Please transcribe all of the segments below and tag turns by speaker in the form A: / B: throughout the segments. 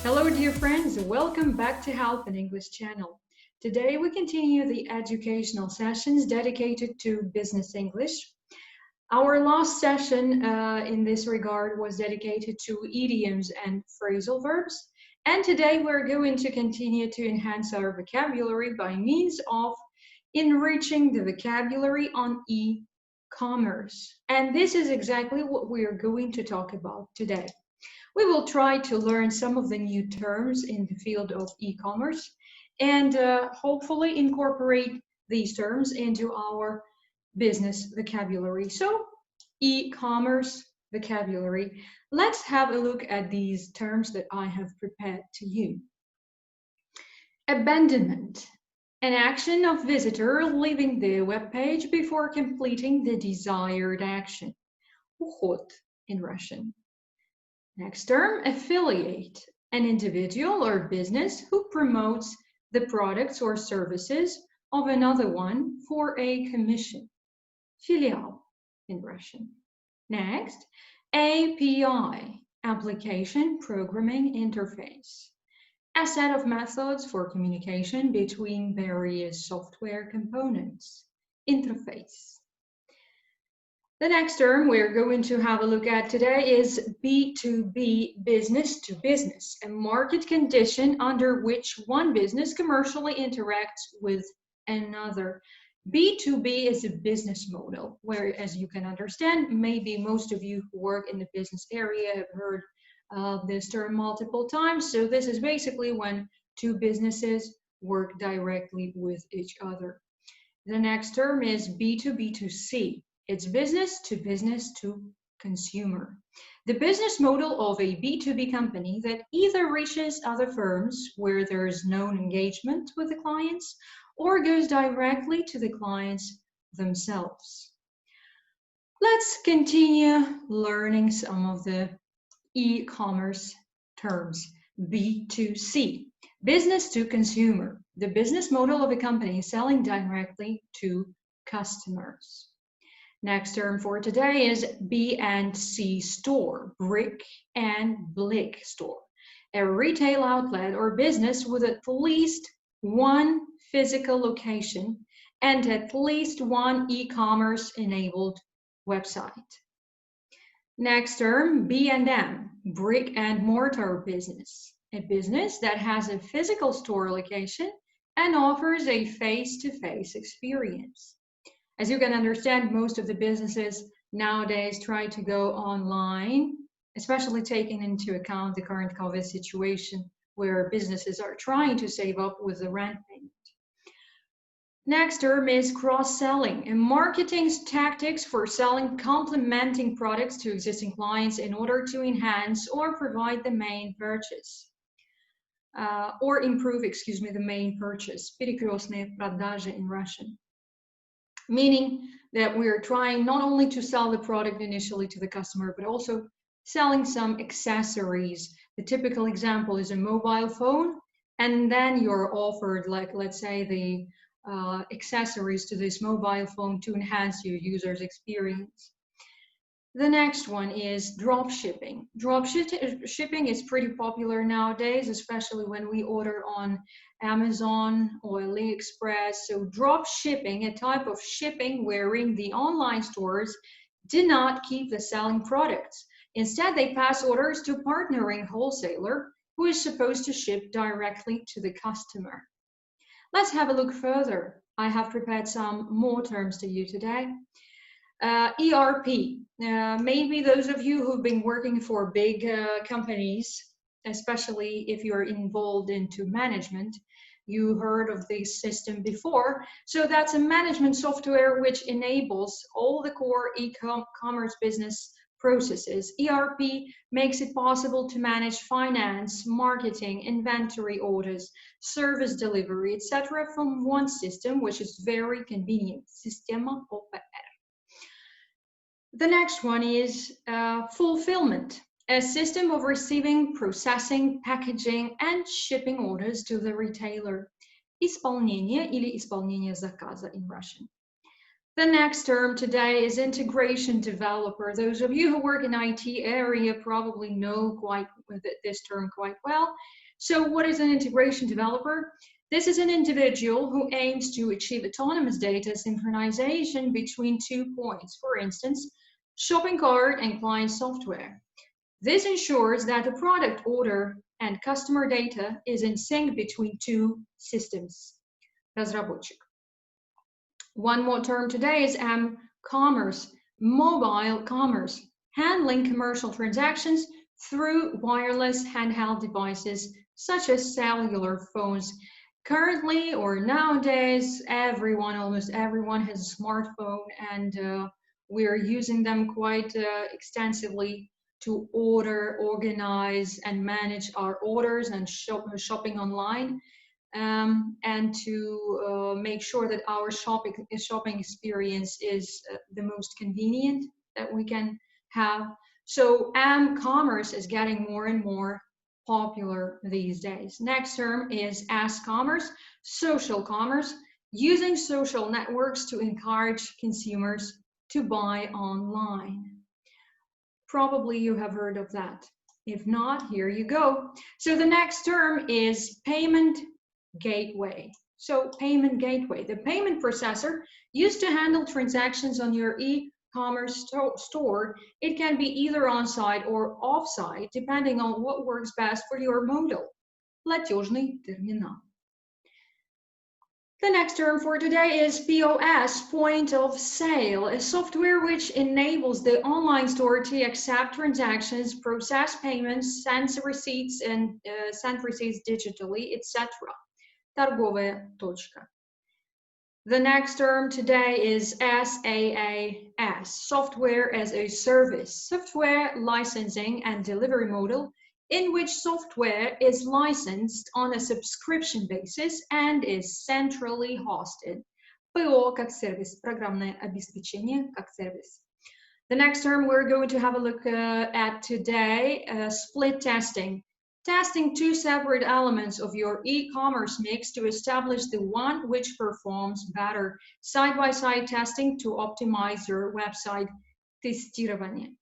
A: Hello dear friends, welcome back to Help in English channel. Today we continue the educational sessions dedicated to business English. Our last session in this regard was dedicated to idioms and phrasal verbs, and today we're going to continue to enhance our vocabulary by means of enriching the vocabulary on e-commerce. And this is exactly what we are going to talk about today. We will try to learn some of the new terms in the field of e-commerce and hopefully incorporate these terms into our business vocabulary. So, e-commerce vocabulary. Let's have a look at these terms that I have prepared to you. Abandonment. An action of visitor leaving the web page before completing the desired action. Уход in Russian. Next term, affiliate, an individual or business who promotes the products or services of another one for a commission. Filial in Russian. Next, API, application programming interface. A set of methods for communication between various software components. Interface. The next term we're going to have a look at today is B2B, business to business, a market condition under which one business commercially interacts with another. B2B is a business model where, as you can understand, maybe most of you who work in the business area have heard this term multiple times. So this is basically when two businesses work directly with each other. The next term is B2B2C. It's business to consumer. The business model of a B2B company that either reaches other firms where there is known engagement with the clients or goes directly to the clients themselves. Let's continue learning some of the e-commerce terms. B2C, business to consumer. The business model of a company selling directly to customers. Next term for today is B&C store, brick and blick store, a retail outlet or business with at least one physical location and at least one e-commerce enabled website. Next term, B&M, brick and mortar business, a business that has a physical store location and offers a face-to-face experience. As you can understand, most of the businesses nowadays try to go online, especially taking into account the current COVID situation where businesses are trying to save up with the rent payment. Next term is cross-selling, and marketing tactics for selling complementing products to existing clients in order to enhance or provide the main purchase. Or improve, the main purchase. Перекрестные продажи in Russian. Meaning that we're trying not only to sell the product initially to the customer, but also selling some accessories. The typical example is a mobile phone, and then you're offered, like, let's say, the accessories to this mobile phone to enhance your user's experience. The next one is drop shipping. Drop shipping is pretty popular nowadays, especially when we order on Amazon or AliExpress. So drop shipping, a type of shipping wherein the online stores do not keep the selling products. Instead, they pass orders to a partnering wholesaler who is supposed to ship directly to the customer. Let's have a look further. I have prepared some more terms to you today. ERP. Maybe those of you who've been working for big companies, especially if you're involved into management, you heard of this system before. So that's a management software which enables all the core e-commerce business processes. ERP makes it possible to manage finance, marketing, inventory orders, service delivery, etc. from one system, which is very convenient. Система OPR. The next one is fulfillment, a system of receiving, processing, packaging, and shipping orders to the retailer. Исполнение или исполнение заказа in Russian. The next term today is integration developer. Those of you who work in IT area probably know this term quite well. So what is an integration developer? This is an individual who aims to achieve autonomous data synchronization between 2 points. For instance, shopping cart and client software. This ensures that the product order and customer data is in sync between 2 systems. Разработчик. One more term today is commerce, mobile commerce, handling commercial transactions through wireless handheld devices such as cellular phones. Currently or nowadays, almost everyone has a smartphone, and we're using them quite extensively to order, organize, and manage our orders and shopping online. And to make sure that our shopping experience is the most convenient that we can have. So commerce is getting more and more popular these days. Next term is commerce, social commerce, using social networks to encourage consumers to buy online. Probably you have heard of that. If not, here you go. So the next term is payment gateway. So payment gateway, the payment processor used to handle transactions on your e-commerce store. It can be either on-site or off-site, depending on what works best for your model. Платежный терминал. The next term for today is POS, point of sale, a software which enables the online store to accept transactions, process payments, send receipts digitally, etc. Торговая точка. The next term today is SaaS, software as a service, software licensing and delivery model in which software is licensed on a subscription basis and is centrally hosted. ПО как сервис, программное обеспечение как сервис. The next term we're going to have a look at today, split testing. Testing 2 separate elements of your e-commerce mix to establish the one which performs better. Side-by-side testing to optimize your website. Тестирование.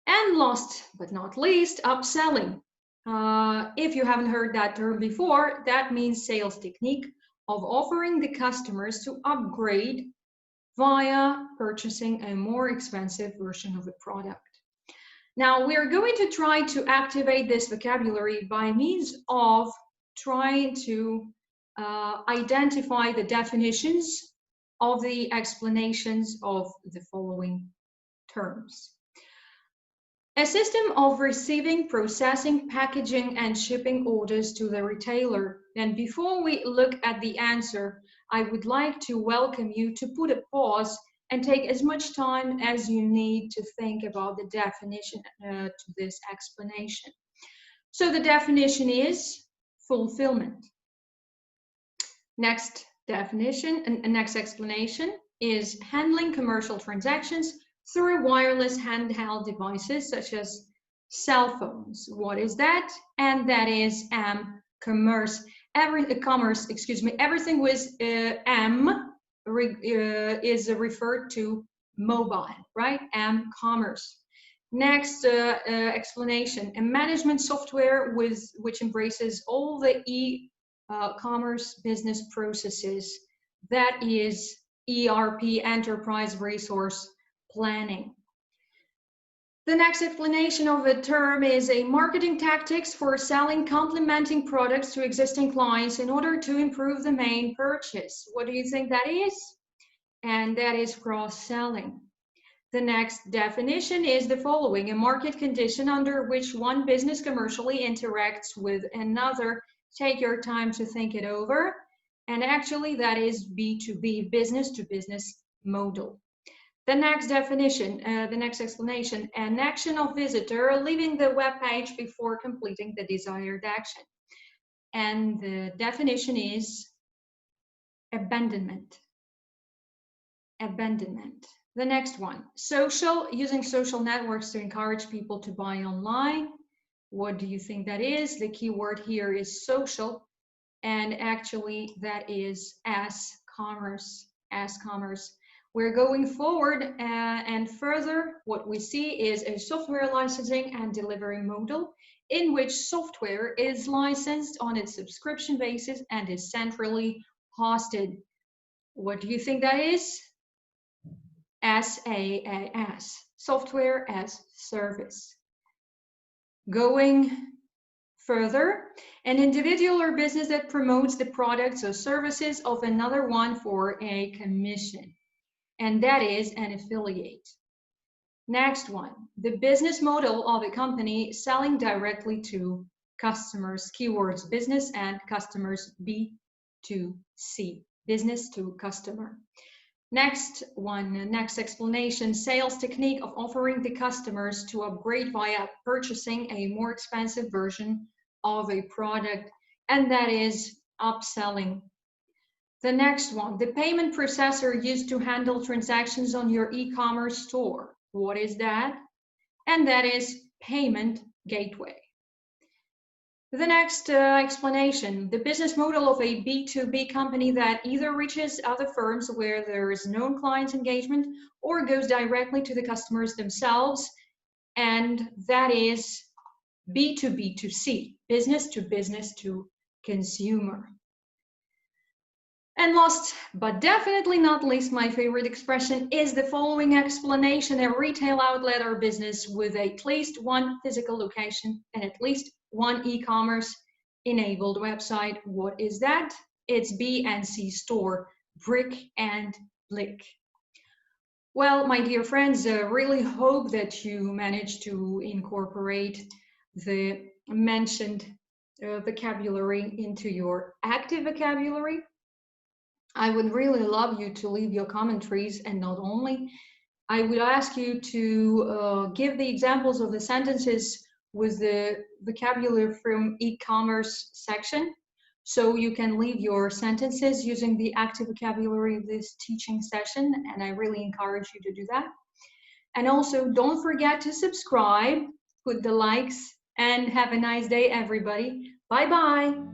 A: And last but not least, upselling. If you haven't heard that term before, that means sales technique of offering the customers to upgrade via purchasing a more expensive version of the product. Now, we are going to try to activate this vocabulary by means of trying to identify the definitions of the explanations of the following terms. A system of receiving, processing, packaging, and shipping orders to the retailer. And before we look at the answer, I would like to welcome you to put a pause and take as much time as you need to think about the definition to this explanation. So the definition is fulfillment. Next definition and next explanation is handling commercial transactions through wireless handheld devices such as cell phones. What is that? And that is commerce. Everything with M is referred to mobile, right? Commerce. Next explanation, a management software which embraces all the e-commerce business processes. That is ERP, enterprise resource planning. The next explanation of the term is a marketing tactics for selling complementing products to existing clients in order to improve the main purchase. What do you think that is? And that is cross-selling. The next definition is the following: a market condition under which one business commercially interacts with another. Take your time to think it over. And actually that is B2B, business to business model. The next definition, the next explanation, an action of visitor leaving the web page before completing the desired action. And the definition is abandonment. Abandonment. The next one, social, using social networks to encourage people to buy online. What do you think that is? The key word here is social, and actually that is commerce. Commerce. We're going forward and further. What we see is a software licensing and delivery model in which software is licensed on its subscription basis and is centrally hosted. What do you think that is? SaaS, software as service. Going further, an individual or business that promotes the products or services of another one for a commission, and that is an affiliate. Next one, the business model of a company selling directly to customers, keywords business and customers, B2C, business to customer. Next one, next explanation, sales technique of offering the customers to upgrade via purchasing a more expensive version of a product, and that is upselling. The next one, the payment processor used to handle transactions on your e-commerce store. What is that? And that is payment gateway. The next explanation, the business model of a B2B company that either reaches other firms where there is known client engagement or goes directly to the customers themselves, and that is B2B2C, business to consumer. And last but definitely not least, my favorite expression is the following explanation: a retail outlet or business with at least one physical location and at least one e-commerce enabled website. What is that? It's B&C store, brick and blick. Well, my dear friends, I really hope that you managed to incorporate the mentioned vocabulary into your active vocabulary. I would really love you to leave your commentaries, and not only, I would ask you to give the examples of the sentences with the vocabulary from e-commerce section. So you can leave your sentences using the active vocabulary of this teaching session, and I really encourage you to do that. And also don't forget to subscribe, put the likes, and have a nice day, everybody. Bye-bye.